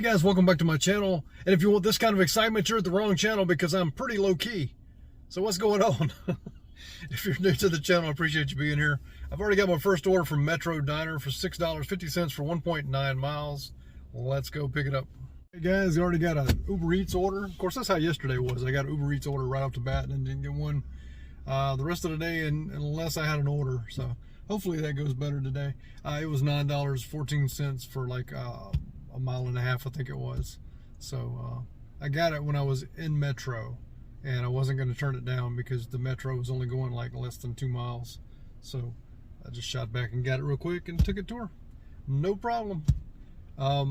guys, welcome back to my channel. And if you want this kind of excitement, you're at the wrong channel because I'm pretty low key. So what's going on? If you're new to the channel, I appreciate you being here. I've already got my first order from Metro Diner for $6.50 for 1.9 miles. Let's go pick it up. Hey guys, I already got an Uber Eats order. Of course, that's how yesterday was. I got an Uber Eats order right off the bat and didn't get one the rest of the day unless I had an order. So hopefully that goes better today. It was $9.14 for like a mile and a half, I think it was. So I got it when I was in Metro, and I wasn't going to turn it down because the Metro was only going like less than 2 miles. So I just shot back and got it real quick and took it to her. No problem. I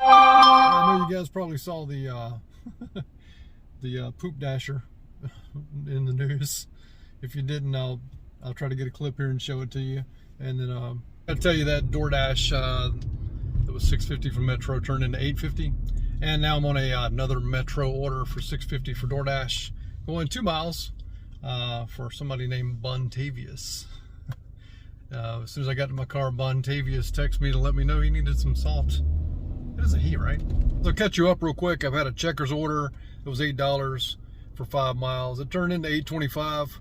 know you guys probably saw the the poop dasher in the news. If you didn't, I'll try to get a clip here and show it to you. And then I'll tell you that DoorDash it was $6.50 from Metro turned into $8.50, and now I'm on another Metro order for $6.50 for DoorDash, going 2 miles for somebody named Bontavious. As soon as I got to my car, Bontavious texted me to let me know he needed some salt. It is a he, right? So I'll catch you up real quick. I've had a Checkers order. It was $8 for 5 miles. It turned into $8.25.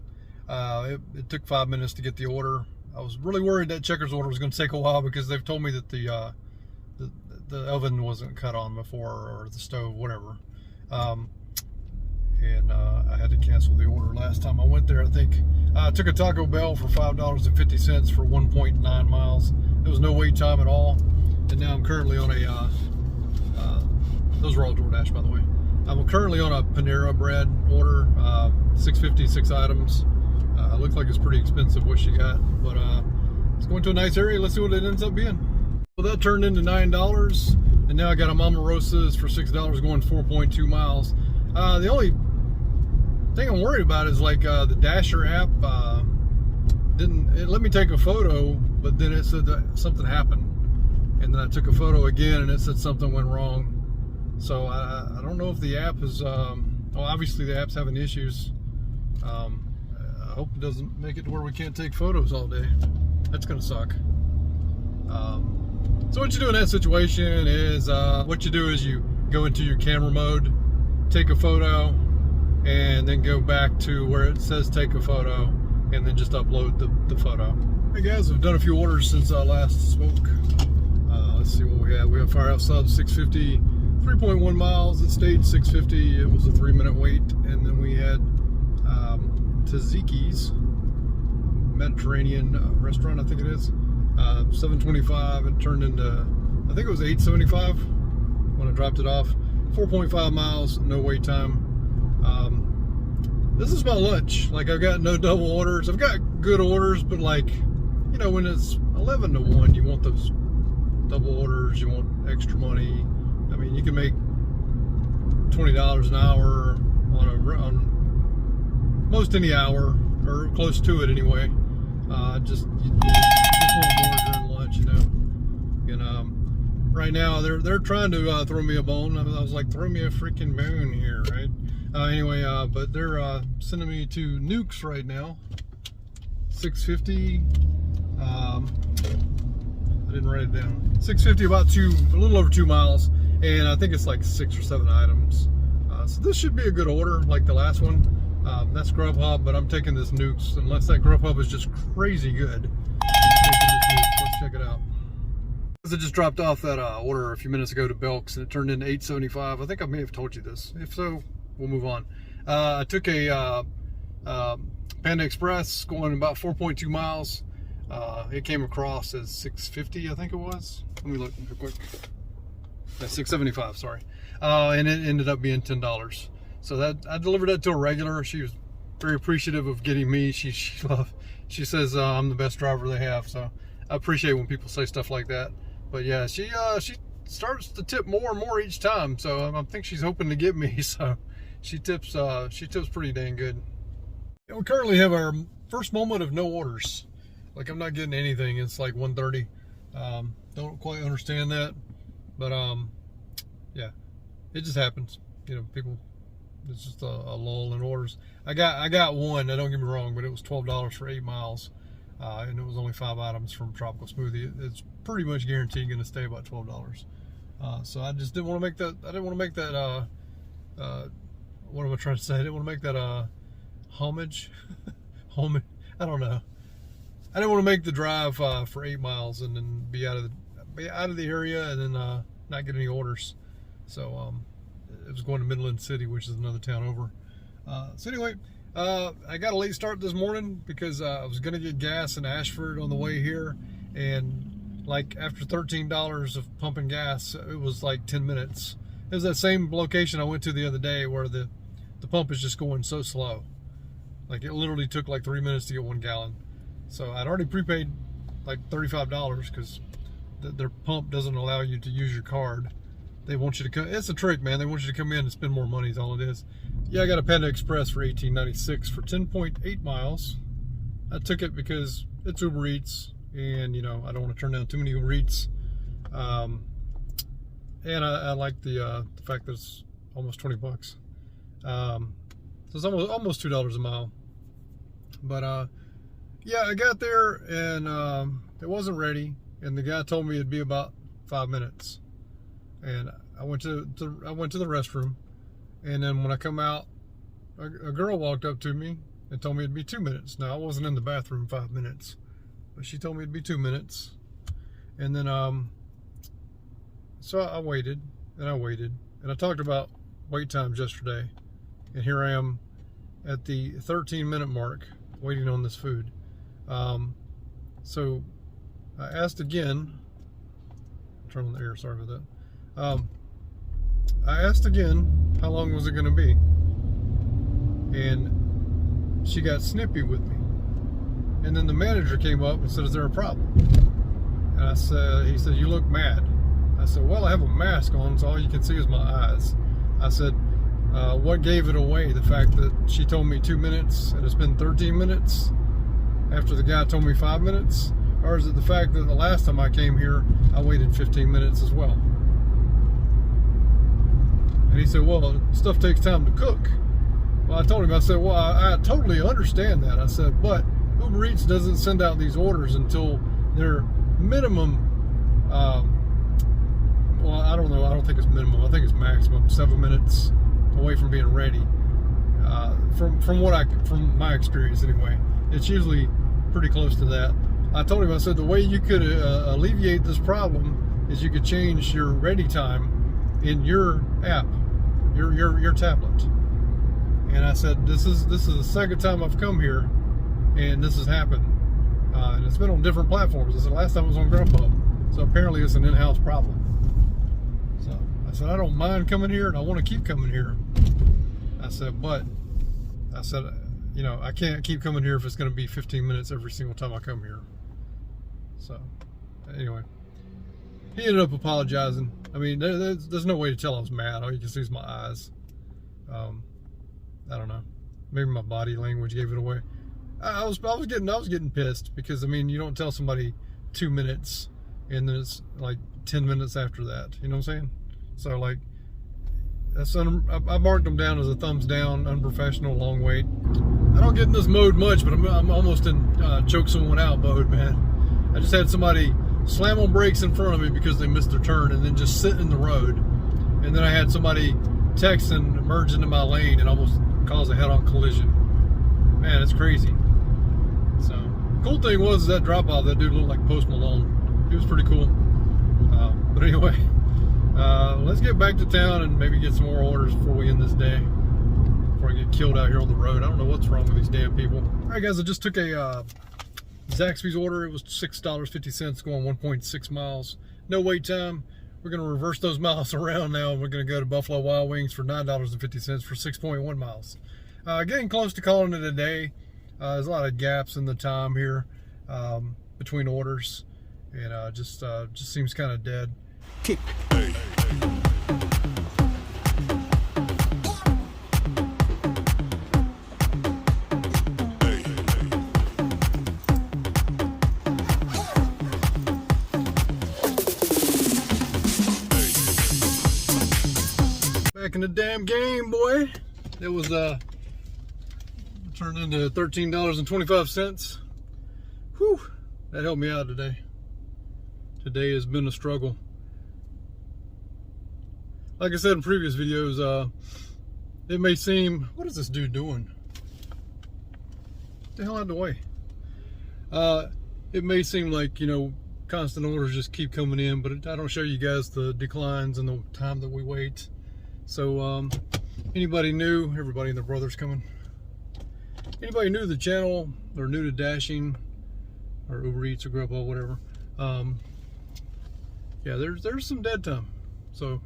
It took 5 minutes to get the order. I was really worried that Checkers order was going to take a while because they've told me that the oven wasn't cut on before, or the stove, whatever. And I had to cancel the order last time I went there. I think I took a Taco Bell for $5.50 for 1.9 miles. There was no wait time at all. And now I'm currently on a, those were all DoorDash, by the way. I'm currently on a Panera bread order, $6.50, 6 items. Looks like it's pretty expensive what she got, but it's going to a nice area. Let's see what it ends up being. Well, that turned into $9, and now I got a Mama Rosa's for $6 going 4.2 miles. The only thing I'm worried about is like the Dasher app it let me take a photo, but then it said that something happened, and then I took a photo again and it said something went wrong. So I don't know if the app is well, obviously the app's having issues. I hope it doesn't make it to where we can't take photos all day. That's gonna suck. So what you do in that situation is, what you do is you go into your camera mode, take a photo, and then go back to where it says take a photo, and then just upload the photo. Hey guys, I've done a few orders since I last spoke. Let's see what we have. We have Firehouse Subs 650, 3.1 miles. It stayed 650. It was a 3-minute wait. And then we had Taziki's Mediterranean restaurant, I think it is. 725, and turned into, I think it was 875 when I dropped it off. 4.5 miles, no wait time. This is my lunch. Like, I've got no double orders. I've got good orders, but like, you know, when it's 11 to 1, you want those double orders, you want extra money. I mean, you can make $20 an hour on most any hour, or close to it anyway. Just want more during lunch, you know. And right now they're trying to throw me a bone. I was like, throw me a freaking bone here, right? Anyway, but they're sending me to Nukes right now. 650. I didn't write it down. 650, a little over 2 miles, and I think it's like 6 or 7 items. So this should be a good order, like the last one. That's Grubhub, but I'm taking this Nukes, unless that Grubhub is just crazy good. Let's check it out. I just dropped off that order a few minutes ago to Belk's, and it turned into $8.75. I think I may have told you this. If so, we'll move on. I took a Panda Express going about 4.2 miles. It came across as $6.50, I think it was. Let me look real quick. That's $6.75, sorry. And it ended up being $10. So that I delivered that to a regular. She was very appreciative of getting me. She says I'm the best driver they have. So I appreciate when people say stuff like that. But yeah, she starts to tip more and more each time. So I think she's hoping to get me. So she tips pretty dang good. And we currently have our first moment of no orders. Like, I'm not getting anything. It's like 1:30. Don't quite understand that, but yeah, it just happens. You know, people. It's just a lull in orders. I got one. Now, don't get me wrong, but it was $12 for 8 miles, and it was only 5 items from Tropical Smoothie. It's pretty much guaranteed going to stay about $12. So I just didn't want to make that. I didn't want to make that. What am I trying to say? I didn't want to make that homage. Homage. I don't know. I didn't want to make the drive for 8 miles and then be out of the area and then not get any orders. So it was going to Midland City, which is another town over. So anyway, I got a late start this morning because I was going to get gas in Ashford on the way here, and like after $13 of pumping gas, it was like 10 minutes. It was that same location I went to the other day where the pump is just going so slow. Like it literally took like 3 minutes to get 1 gallon. So I'd already prepaid like $35 because their pump doesn't allow you to use your card. They want you to come. It's a trick, man. They want you to come in and spend more money is all it is. Yeah, I got a Panda Express for $18.96 for 10.8 miles. I took it because it's Uber Eats, and you know I don't want to turn down too many Uber Eats. And I like the fact that it's almost 20 bucks. So it's almost $2 a mile. But yeah, I got there and it wasn't ready, and the guy told me it'd be about 5 minutes. And I went to the restroom, and then when I come out, a girl walked up to me and told me it'd be 2 minutes. Now I wasn't in the bathroom 5 minutes, but she told me it'd be 2 minutes. And then so I waited and I waited, and I talked about wait times yesterday, and here I am at the 13-minute mark waiting on this food. So I asked again. Turn on the air, sorry about that. I asked again how long was it going to be, and she got snippy with me. And then the manager came up and said, "Is there a problem?" And I said, he said, "You look mad." I said, "Well, I have a mask on, so all you can see is my eyes." I said, what gave it away? The fact that she told me 2 minutes and it's been 13 minutes after the guy told me 5 minutes? Or is it the fact that the last time I came here, I waited 15 minutes as well? And he said, "Well, stuff takes time to cook." Well, I told him, I said, "Well, I totally understand that." I said, "But Uber Eats doesn't send out these orders until they're minimum, well, I don't know. I don't think it's minimum. I think it's maximum 7 minutes away from being ready. From my experience anyway, it's usually pretty close to that." I told him, I said, the way you could alleviate this problem is you could change your ready time in your app, your tablet. And I said, this is the second time I've come here and this has happened. And it's been on different platforms. I said, last time it was on Grubhub. So apparently it's an in-house problem. So I said, I don't mind coming here and I want to keep coming here. I said, but I said, you know, I can't keep coming here if it's going to be 15 minutes every single time I come here. So, anyway, he ended up apologizing. I mean, there's no way to tell I was mad. All you can see is my eyes. I don't know. Maybe my body language gave it away. I was getting pissed because, I mean, you don't tell somebody 2 minutes and then it's like 10 minutes after that. You know what I'm saying? So, like, I marked them down as a thumbs down, unprofessional, long wait. I don't get in this mode much, but I'm almost in choke someone out mode, man. I just had somebody slam on brakes in front of me because they missed their turn and then just sit in the road. And then I had somebody text and merge into my lane and almost cause a head-on collision. Man, it's crazy. So, cool thing was that drop-off, that dude looked like Post Malone. He was pretty cool. But anyway, let's get back to town and maybe get some more orders before we end this day. Before I get killed out here on the road. I don't know what's wrong with these damn people. Alright guys, I just took a Zaxby's order. It was $6.50 going 1.6 miles. No wait time. We're going to reverse those miles around now, and we're going to go to Buffalo Wild Wings for $9.50 for 6.1 miles. Getting close to calling it a day. There's a lot of gaps in the time here between orders, and just seems kind of dead. Kick. Back in the damn game, boy. It was turned into $13.25. Whew, that helped me out today. Today has been a struggle. like I said in previous videos, it may seem, what is this dude doing? Get the hell out of the way. It may seem like, you know, constant orders just keep coming in, but I don't show you guys the declines and the time that we wait. So anybody new, everybody and their brother's coming. Anybody new to the channel or new to dashing or Uber Eats or Grubhub, whatever, yeah, there's some dead time. So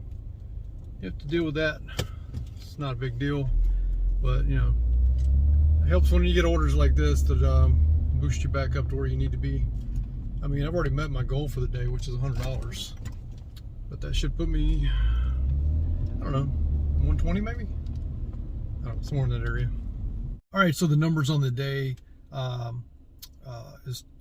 you have to deal with that. It's not a big deal, but you know, it helps when you get orders like this that boost you back up to where you need to be. I mean, I've already met my goal for the day, which is $100, but that should put me, I don't know, 120 maybe? I don't know, somewhere in that area. All right, so the numbers on the day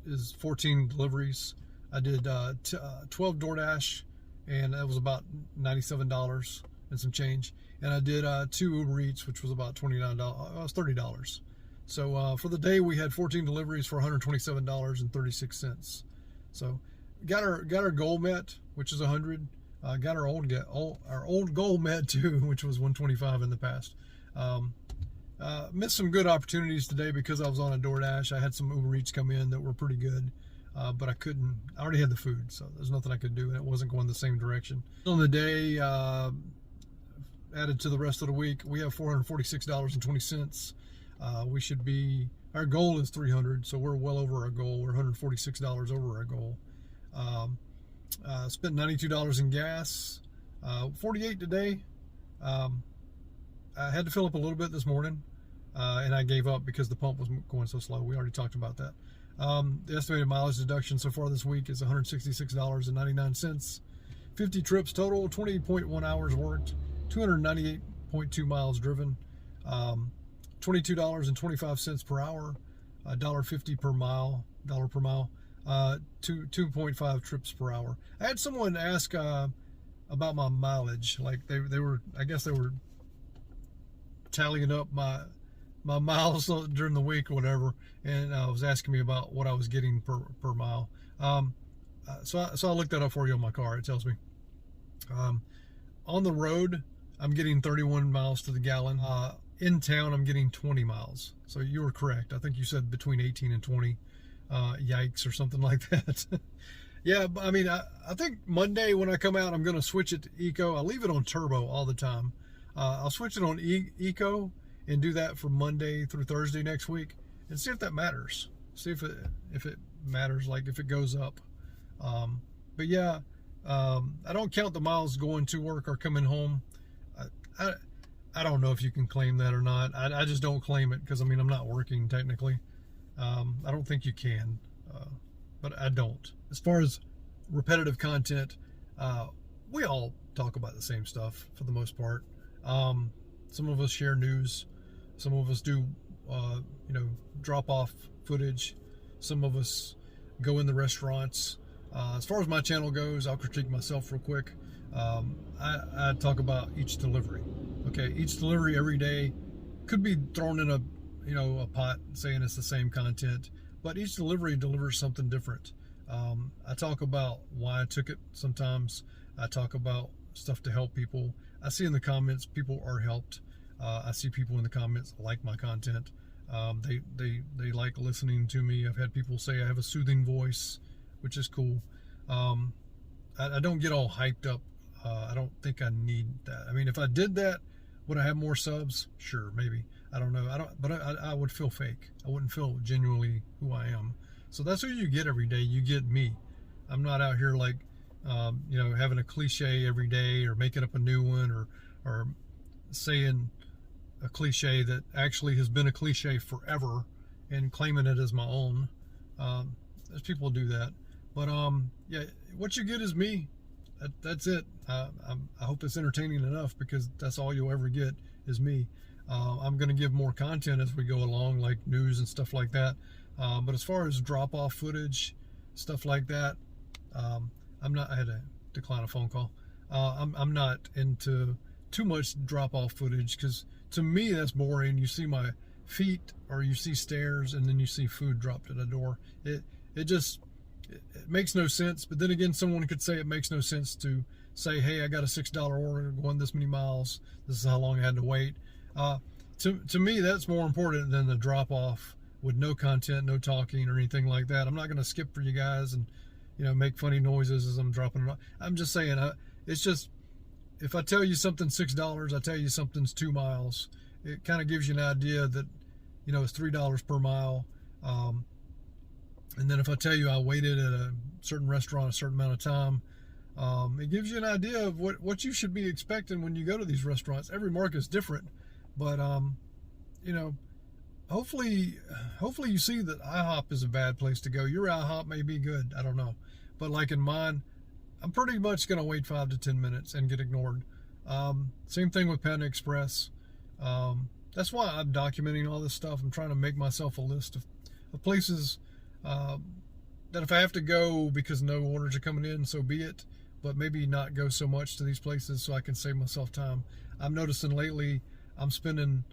is 14 deliveries. I did 12 DoorDash, and that was about $97 and some change. And I did 2 Uber Eats, which was about $29, was $30. So for the day, we had 14 deliveries for $127.36. So got our goal met, which is 100. Got our old goal met too, which was 125 in the past. Missed some good opportunities today because I was on a DoorDash. I had some Uber Eats come in that were pretty good, but I already had the food, so there's nothing I could do, and it wasn't going the same direction. On the day, added to the rest of the week, we have $446.20. We should be, our goal is 300, so we're well over our goal. We're $146 over our goal. Spent $92 in gas, 48 today. I had to fill up a little bit this morning, and I gave up because the pump was going so slow. We already talked about that. The estimated mileage deduction so far this week is $166.99. 50 trips total, 20.1 hours worked, 298.2 miles driven, $22.25 per hour, $1.50 per mile, per mile, 2.5 trips per hour. I had someone ask about my mileage. Like they were, I guess they were tallying up my miles during the week or whatever, and was asking me about what I was getting per mile. So I looked that up for you on my car. It tells me on the road I'm getting 31 miles to the gallon. In town I'm getting 20 miles. So you were correct. I think you said between 18 and 20. Yikes, or something like that. Yeah, I mean, I think Monday when I come out, I'm going to switch it to Eco. I leave it on Turbo all the time. I'll switch it on Eco and do that from Monday through Thursday next week and see if that matters. See if it matters, like if it goes up. But yeah, I don't count the miles going to work or coming home. I don't know if you can claim that or not. I just don't claim it because, I mean, I'm not working technically. I don't think you can, but I don't. As far as repetitive content, we all talk about the same stuff for the most part. Some of us share news. Some of us do, you know, drop off footage. Some of us go in the restaurants. As far as my channel goes, I'll critique myself real quick. I talk about each delivery. Okay, each delivery every day could be thrown in a pot saying it's the same content, but each delivery delivers something different. I talk about why I took it sometimes. I talk about stuff to help people. I see in the comments people are helped. I see people in the comments like my content. They like listening to me. I've had people say I have a soothing voice, which is cool. I don't get all hyped up. I don't think I need that. I mean, if I did that, would I have more subs? Sure, maybe. I don't know. But I would feel fake. I wouldn't feel genuinely who I am. So that's who you get every day. You get me. I'm not out here like, you know, having a cliche every day or making up a new one or saying a cliche that actually has been a cliche forever and claiming it as my own. There's people who do that. But yeah, what you get is me. That's it. I hope it's entertaining enough, because that's all you'll ever get is me. I'm going to give more content as we go along, like news and stuff like that. But as far as drop-off footage, stuff like that, I'm not. I had to decline a phone call. I'm not into too much drop-off footage, because to me that's boring. You see my feet, or you see stairs, and then you see food dropped at a door. It makes no sense. But then again, someone could say it makes no sense to say, hey, I got a $6 order going this many miles. This is how long I had to wait. To me, that's more important than the drop off with no content, no talking or anything like that. I'm not going to skip for you guys and, you know, make funny noises as I'm dropping it off. I'm just saying, it's just, if I tell you something's $6, I tell you something's 2 miles, it kind of gives you an idea that, you know, it's $3 per mile. And then if I tell you I waited at a certain restaurant a certain amount of time, it gives you an idea of what you should be expecting when you go to these restaurants. Every market is different, but you know, hopefully you see that IHOP is a bad place to go. Your IHOP may be good, I don't know, but like in mine, I'm pretty much going to wait 5 to 10 minutes and get ignored. Same thing with Panda Express. That's why I'm documenting all this stuff. I'm trying to make myself a list of places that if I have to go because no orders are coming in, so be it, but maybe not go so much to these places so I can save myself time. I'm noticing lately I'm spending,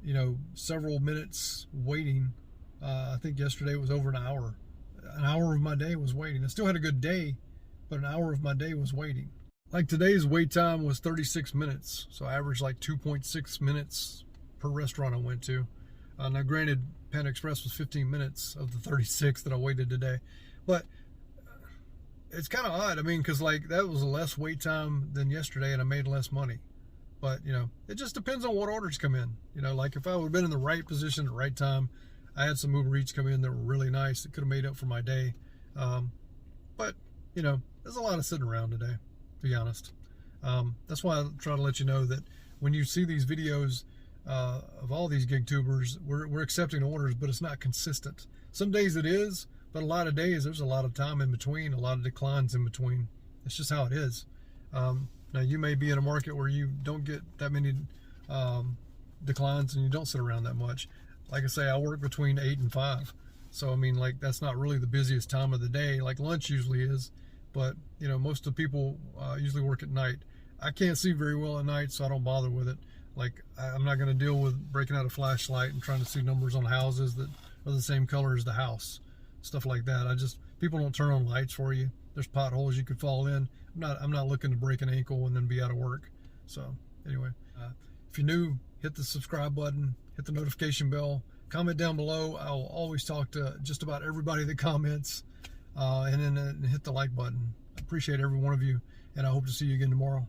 you know, several minutes waiting. I think yesterday was over an hour. An hour of my day was waiting. I still had a good day, but an hour of my day was waiting. Like today's wait time was 36 minutes. So I averaged like 2.6 minutes per restaurant I went to. Now granted, Panda Express was 15 minutes of the 36 that I waited today. But it's kind of odd. I mean, because like that was a less wait time than yesterday and I made less money. But, you know, it just depends on what orders come in. You know, like if I would have been in the right position at the right time, I had some Uber Eats come in that were really nice. It could have made up for my day. But, you know, there's a lot of sitting around today, to be honest. That's why I try to let you know that when you see these videos of all these gig tubers, we're accepting orders, but it's not consistent. Some days it is, but a lot of days there's a lot of time in between, a lot of declines in between. It's just how it is. Now you may be in a market where you don't get that many declines and you don't sit around that much. Like I say, I work between 8 and 5. So, I mean, like, that's not really the busiest time of the day. Like lunch usually is, but, you know, most of the people usually work at night. I can't see very well at night, so I don't bother with it. Like, I'm not going to deal with breaking out a flashlight and trying to see numbers on houses that are the same color as the house. Stuff like that. People don't turn on lights for you. There's potholes you could fall in. I'm not looking to break an ankle and then be out of work. So, anyway, if you're new, hit the subscribe button, hit the notification bell, comment down below. I'll always talk to just about everybody that comments, and then hit the like button. I appreciate every one of you, and I hope to see you again tomorrow.